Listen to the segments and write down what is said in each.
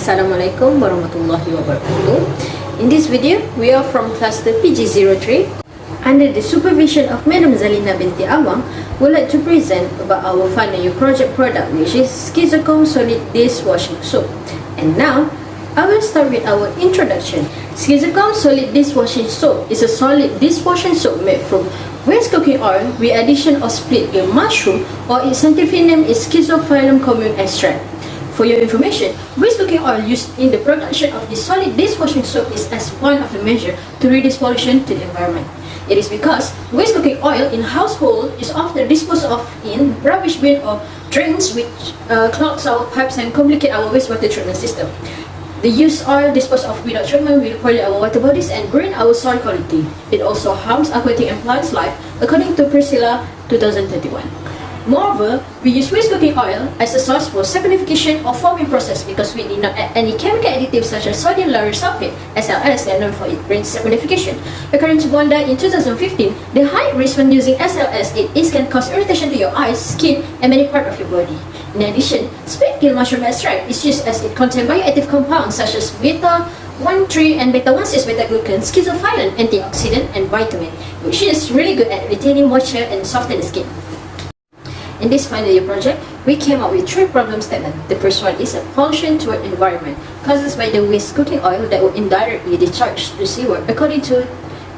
Assalamualaikum warahmatullahi wabarakatuh. In this video, we are from cluster PG03. Under the supervision of Madam Zalina binti Awang, would like to present about our final year project product, which is SchizoComm Solid Dishwashing Soap. And now, I will start with our introduction. SchizoComm Solid Dishwashing Soap is a solid dishwashing soap made from waste cooking oil with addition of split gill mushroom, or its scientific name is Schizophyllum commune extract. For your information, waste cooking oil used in the production of the solid dishwashing soap is as one of the measures to reduce pollution to the environment. It is because waste cooking oil in household is often disposed of in rubbish bin or drains, which clogs our pipes and complicate our wastewater treatment system. The used oil disposed of without treatment will pollute our water bodies and ruin our soil quality. It also harms aquatic and plants' life, according to Priscilla 2031. Moreover, we use waste cooking oil as a source for saponification or foaming process because we did not add any chemical additives such as sodium lauryl sulfate, SLS, that are known for its brain saponification. According to Bonda in 2015, the high risk when using SLS can cause irritation to your eyes, skin, and many parts of your body. In addition, split gill mushroom extract is used as it contains bioactive compounds such as beta-1,3 and beta-1,6 beta-glucan, schizophyllum, antioxidant, and vitamin, which is really good at retaining moisture and softening the skin. In this final year project, we came up with 3 problem statements. The first one is a pollution toward environment caused by the waste cooking oil that will indirectly discharge to seaward, according to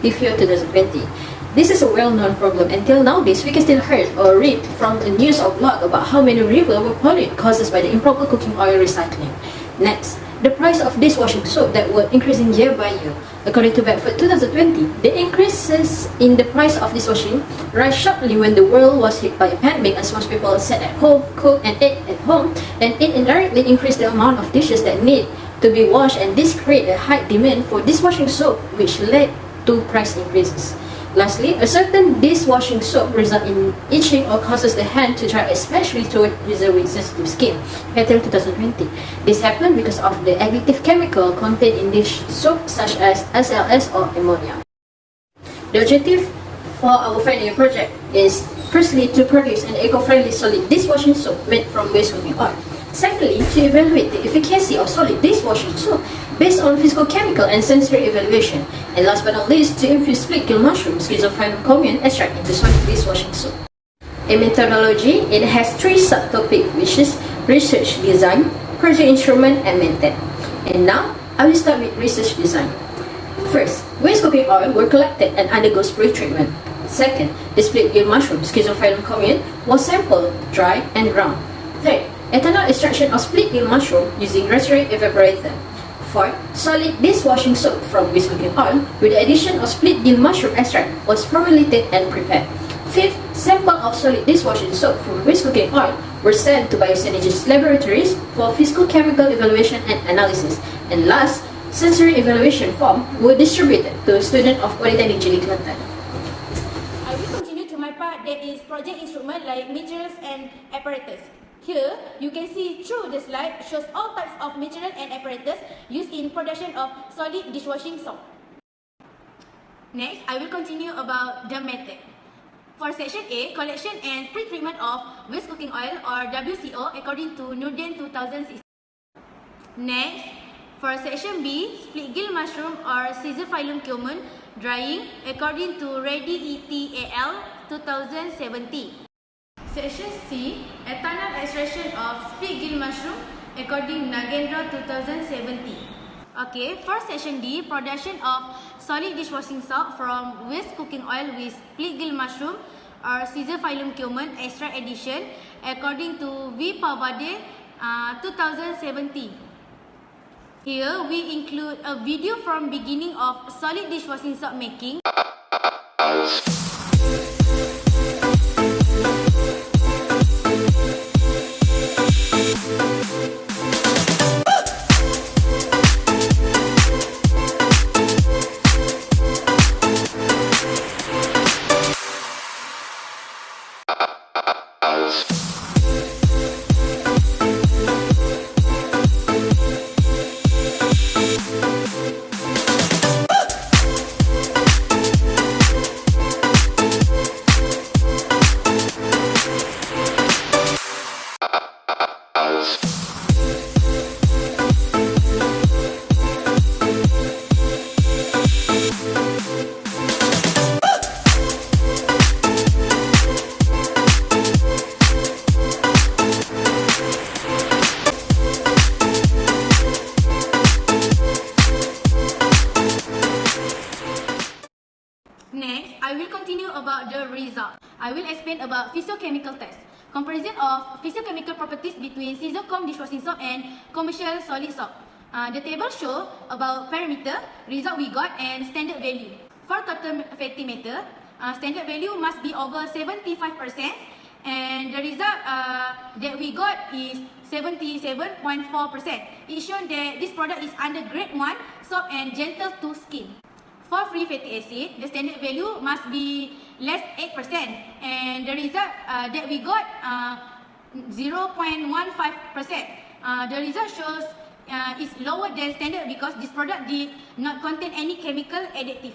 DFIO 2020. This is a well-known problem. Until nowadays, we can still hear or read from the news or blog about how many rivers were polluted caused by the improper cooking oil recycling. Next, the price of dishwashing soap that were increasing year by year. According to Bedford 2020, the increases in the price of dishwashing rise sharply when the world was hit by a pandemic, as most people sat at home, cooked and ate at home, and it indirectly increased the amount of dishes that need to be washed, and this created a high demand for dishwashing soap, which led to price increases. Lastly, a certain dishwashing soap results in itching or causes the hand to dry, especially toward users with sensitive skin. Until 2020, this happened because of the addictive chemical contained in dish soap, such as SLS or ammonia. The objective for our final year project is firstly to produce an eco-friendly solid dishwashing soap made from waste cooking oil. Secondly, to evaluate the efficacy of solid dishwashing soap based on physical, chemical, and sensory evaluation. And last but not least, to infuse split gill mushroom, Schizophyllum commune extract into solid dishwashing soap. In methodology, it has 3 subtopics, which is research design, project instrument, and method. And now, I will start with research design. First, waste cooking oil were collected and undergo spray treatment. Second, the split gill mushroom, Schizophyllum commune, was sampled, dried, and ground. Third, ethanol extraction of split gill mushroom using rotary evaporator. Fourth, solid dishwashing soap from waste cooking oil with the addition of split gill mushroom extract was formulated and prepared. Fifth, sample of solid dishwashing soap from waste cooking oil were sent to biosynergist laboratories for physical chemical evaluation and analysis. And last, sensory evaluation form were distributed to students of Polytechnic Jeli Kelantan. I will continue to my part, that is project instrument like materials and apparatus. Here, you can see through the slide shows all types of material and apparatus used in production of solid dishwashing soap. Next, I will continue about the method. For section A, collection and pre-treatment of waste cooking oil or WCO according to Nuden 2016. Next, for section B, split gill mushroom or Schizophyllum commune drying according to Ready ETAL 2017. Section C, ethanol extraction of split gill mushroom according Nagendra 2017. Okay, for section D, production of solid dishwashing soap from waste cooking oil with split gill mushroom or Schizophyllum commune extra addition according to V. Pavade 2017. Here we include a video from beginning of solid dishwashing soap making. Next, I will continue about the result. I will explain about physiochemical test. Comparison of physiochemical properties between SchizoComm Dishwashing Soap and commercial solid soap. The table show about parameter, result we got, and standard value. For total fatty matter, standard value must be over 75%, and the result that we got is 77.4%. It shows that this product is under grade 1 soap and gentle to skin. For free fatty acid, the standard value must be less 8%, and the result that we got 0.15%. The result shows is lower than standard because this product did not contain any chemical additive.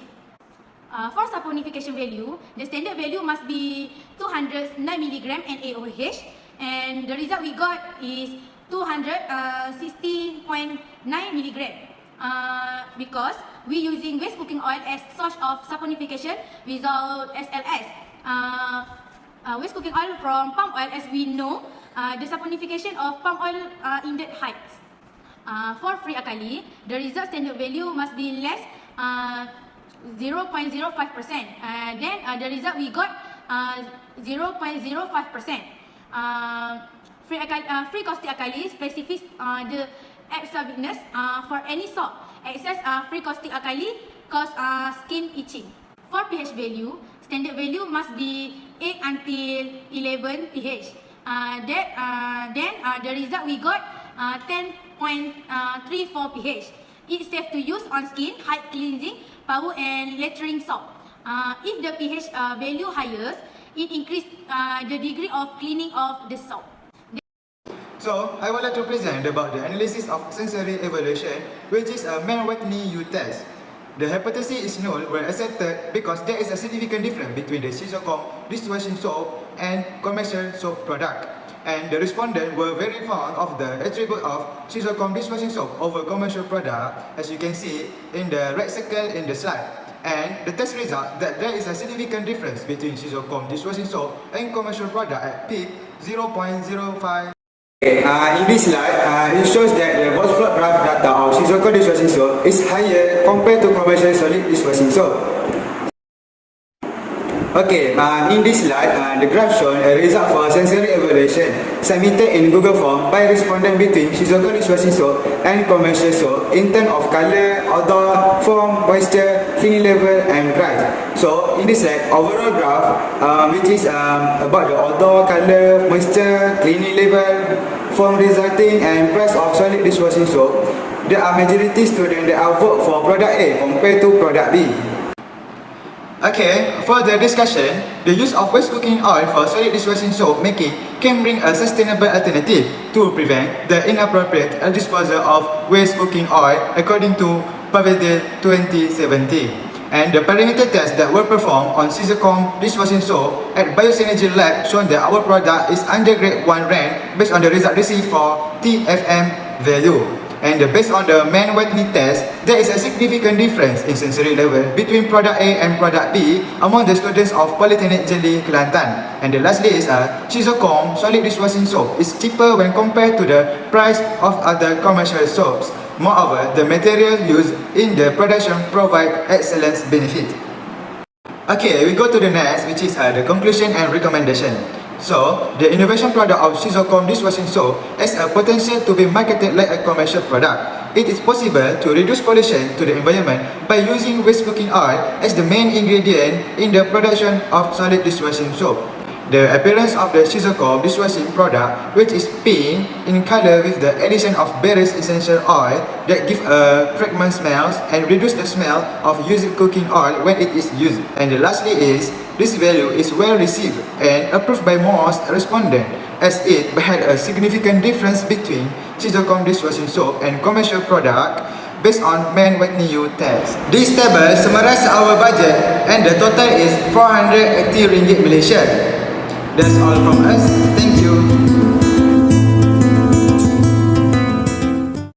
For saponification value, the standard value must be 209 mg NaOH, and the result we got is 260.9 mg. Because we using waste cooking oil as source of saponification without SLS. Waste cooking oil from palm oil, as we know, the saponification of palm oil in that heights. For free alkali, the result standard value must be less 0.05%. Then the result we got 0.05%. Free caustic alkali specifies the absorbiveness for any soap. Excess free caustic alkali cause skin itching. For pH value, standard value must be 8 until 11 pH. Then the result we got 10.34 pH. It's safe to use on skin, height cleansing, power and lettering soap. If the pH value higher, it increases the degree of cleaning of the soap. So, I would like to present about the analysis of sensory evaluation, which is a man-Whitney U test. The hypothesis is null were accepted because there is a significant difference between the SchizoComm Dishwashing Soap and commercial soap product. And the respondents were very fond of the attribute of SchizoComm Dishwashing Soap over commercial product, as you can see in the red circle in the slide. And the test result that there is a significant difference between SchizoComm Dishwashing Soap and commercial product at peak 0.05. In this slide, it shows that the both plot graph data of SchizoComm Dishwashing Soap is higher compared to commercial solid dishwashing soap. Okay, in this slide, the graph shows a result for sensory evaluation submitted in Google Form by respondent between SchizoComm Dishwashing Soap and commercial soap in terms of color, odor, form, moisture, cleaning level, and price. So, in this slide, overall graph, which is about the odor, color, moisture, cleaning level, form resulting, and price of solid dishwashing soap, there are majority students that are vote for product A compared to product B. Okay, for the discussion, the use of waste cooking oil for solid dishwashing soap making can bring a sustainable alternative to prevent the inappropriate disposal of waste cooking oil according to Pavilion 2017. And the parameter tests that were performed on SchizoComm Dishwashing Soap at Biosynergy Lab shown that our product is under grade 1 rank based on the result received for TFM value. And based on the man-Whitney test, there is a significant difference in sensory level between product A and product B among the students of Polytechnic Jelly, Kelantan. And the lastly is SchizoComm solid dishwashing soap is cheaper when compared to the price of other commercial soaps. Moreover, the material used in the production provide excellent benefit. Okay, we go to the next, which is the conclusion and recommendation. So, the innovation product of SchizoComm Dishwashing Soap has a potential to be marketed like a commercial product. It is possible to reduce pollution to the environment by using waste cooking oil as the main ingredient in the production of solid dishwashing soap. The appearance of the SchizoComm dishwashing product, which is pink in color with the addition of berries essential oil that give a fragrant smell and reduce the smell of used cooking oil when it is used. And lastly is, this value is well received and approved by most respondents, as it had a significant difference between SchizoComm dishwashing soap and commercial product based on man-Whitney U test. This table summarizes our budget and the total is 480 ringgit Malaysian. That's all from us. Thank you.